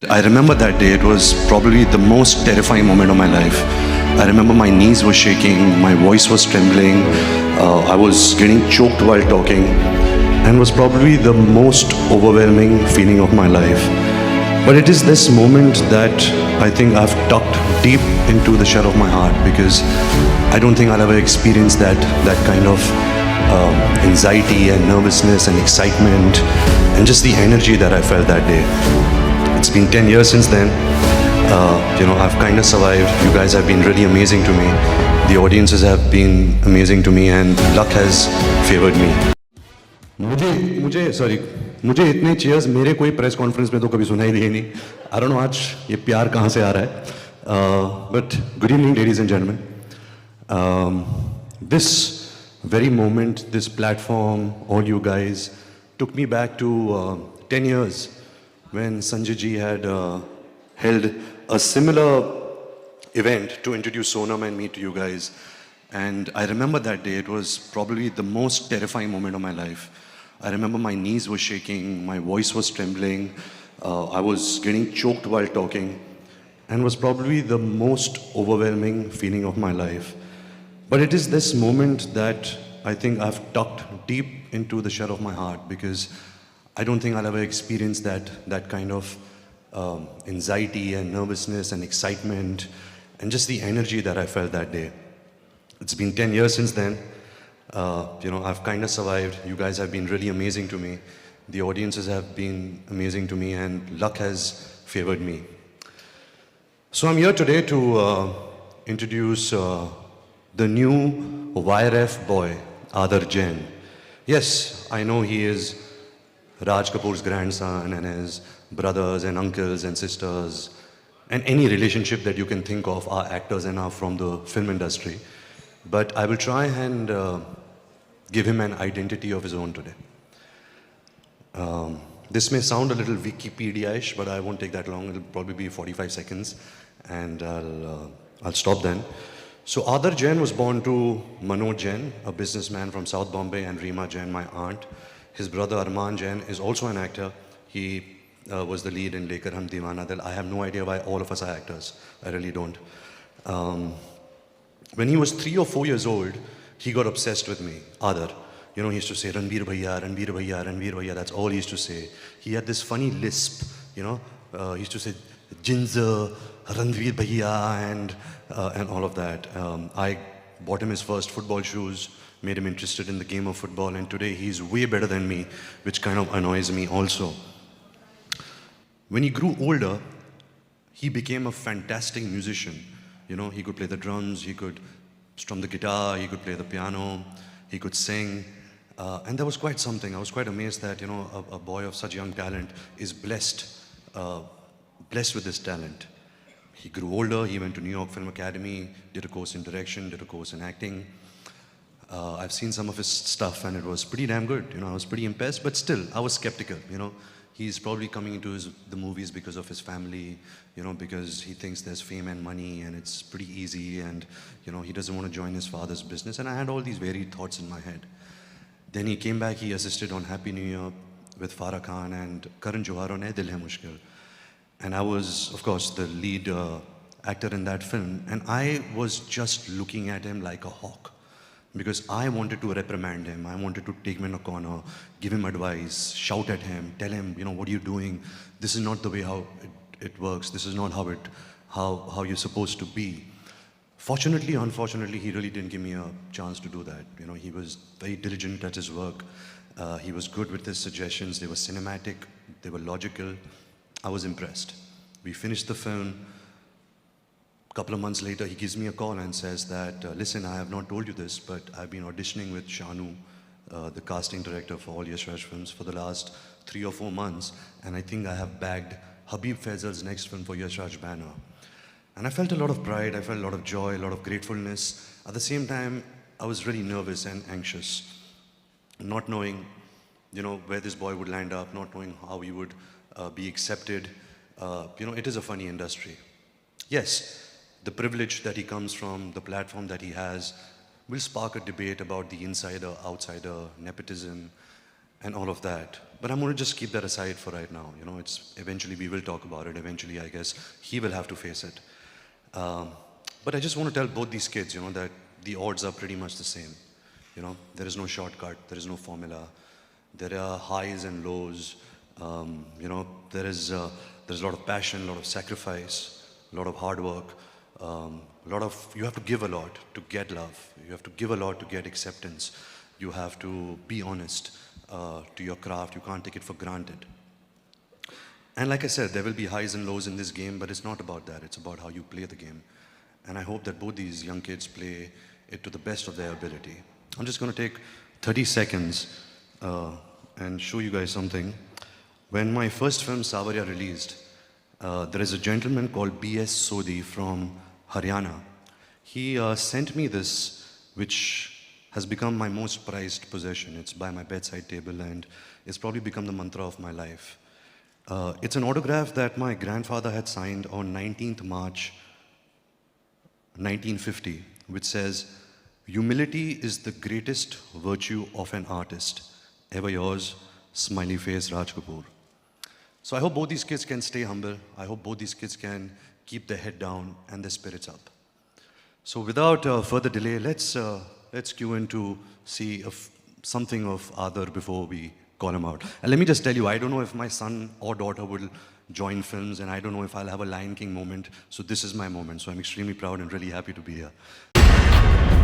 I remember that day. It was probably the most terrifying moment of my life. I remember my knees were shaking, my voice was trembling, I was getting choked while talking, and was probably the most overwhelming feeling of my life. But it is this moment that I think I've tucked deep into the shell of my heart, because I don't think I'll ever experience that kind of anxiety and nervousness and excitement and just the energy that I felt that day. It's been 10 years since then. I've kind of survived. You guys have been really amazing to me. The audiences have been amazing to me, and luck has favored me. मुझे इतने cheers मेरे कोई press conference में तो कभी सुनाई दिए नहीं. I don't know आज ये प्यार कहाँ से आ रहा है. But good evening, ladies and gentlemen. This very moment, this platform, all you guys took me back to 10 years when Sanjay ji had held a similar event to introduce Sonam and me to you guys. And I remember that day. It was probably the most terrifying moment of my life. I remember my knees were shaking, my voice was trembling, I was getting choked while talking, and was probably the most overwhelming feeling of my life. But it is this moment that I think I've tucked deep into the shell of my heart, because I don't think I'll ever experience that kind of anxiety and nervousness and excitement and just the energy that I felt that day. It's been 10 years since then. I've kind of survived. You guys have been really amazing to me. The audiences have been amazing to me, and luck has favored me. So I'm here today to introduce the new YRF boy, Aadar Jain. Yes, I know he is Raj Kapoor's grandson, and his brothers and uncles and sisters, and any relationship that you can think of are actors and are from the film industry. But I will try and give him an identity of his own today. This may sound a little Wikipedia-ish, but I won't take that long. It'll probably be 45 seconds, and I'll stop then. So Aadar Jain was born to Manoj Jain, a businessman from South Bombay, and Reema Jain, my aunt. His brother Arman Jain is also an actor. He was the lead in Lekar Hum Deewana Dil. I have no idea why all of us are actors. I really don't. When he was 3 or 4 years old, he got obsessed with me, Aadar. He used to say, Ranbir Bhaiya, Ranbir Bhaiya, Ranbir Bhaiya. That's all he used to say. He had this funny lisp, he used to say, Jinza, Ranbir Bhaiya, and all of that. I bought him his first football shoes, made him interested in the game of football, and today he's way better than me, which kind of annoys me also. When he grew older, he became a fantastic musician. He could play the drums, he could strum the guitar, he could play the piano, he could sing, and that was quite something. I was quite amazed that, a boy of such young talent is blessed with this talent. He grew older, he went to New York Film Academy, did a course in direction, did a course in acting. I've seen some of his stuff, and it was pretty damn good. I was pretty impressed, but still, I was skeptical. He's probably coming into the movies because of his family, because he thinks there's fame and money, and it's pretty easy, and, he doesn't want to join his father's business. And I had all these varied thoughts in my head. Then he came back, he assisted on Happy New Year with Farah Khan and Karan Johar on Dil Hai Mushkil. And I was, of course, the lead actor in that film, and I was just looking at him like a hawk, because I wanted to reprimand him. I wanted to take him in a corner, give him advice, shout at him, tell him, what are you doing? This is not the way how it works. This is not how you're supposed to be. Fortunately, unfortunately, he really didn't give me a chance to do that. He was very diligent at his work. He was good with his suggestions. They were cinematic. They were logical. I was impressed. We finished the film. A couple of months later, he gives me a call and says that, listen, I have not told you this, but I've been auditioning with Shanu, the casting director for all Yash Raj films, for the last 3 or 4 months, and I think I have bagged Habib Faisal's next film for Yash Raj banner. And I felt a lot of pride, I felt a lot of joy, a lot of gratefulness. At the same time, I was really nervous and anxious, not knowing, where this boy would land up, not knowing how he would be accepted. It is a funny industry. Yes, the privilege that he comes from, the platform that he has, will spark a debate about the insider, outsider, nepotism. and all of that. But I'm going to just keep that aside for right now. It's eventually we will talk about it. Eventually, I guess he will have to face it. But I just want to tell both these kids, that the odds are pretty much the same. There is no shortcut. There is no formula. There are highs and lows. There's a lot of passion, a lot of sacrifice, a lot of hard work. You have to give a lot to get love. You have to give a lot to get acceptance. You have to be honest to your craft. You can't take it for granted. And like I said, there will be highs and lows in this game, but it's not about that. It's about how you play the game. And I hope that both these young kids play it to the best of their ability. I'm just going to take 30 seconds and show you guys something. When my first film, Savarya, released, there is a gentleman called B.S. Sodhi from Haryana. He sent me this, which has become my most prized possession. It's by my bedside table, and it's probably become the mantra of my life. It's an autograph that my grandfather had signed on 19th March 1950, which says, "Humility is the greatest virtue of an artist. Ever yours, smiley face, Raj Kapoor." So I hope both these kids can stay humble. I hope both these kids can keep their head down and their spirits up. So without further delay, let's cue in to see something of Adar before we call him out. And let me just tell you, I don't know if my son or daughter will join films, and I don't know if I'll have a Lion King moment. So this is my moment. So I'm extremely proud and really happy to be here.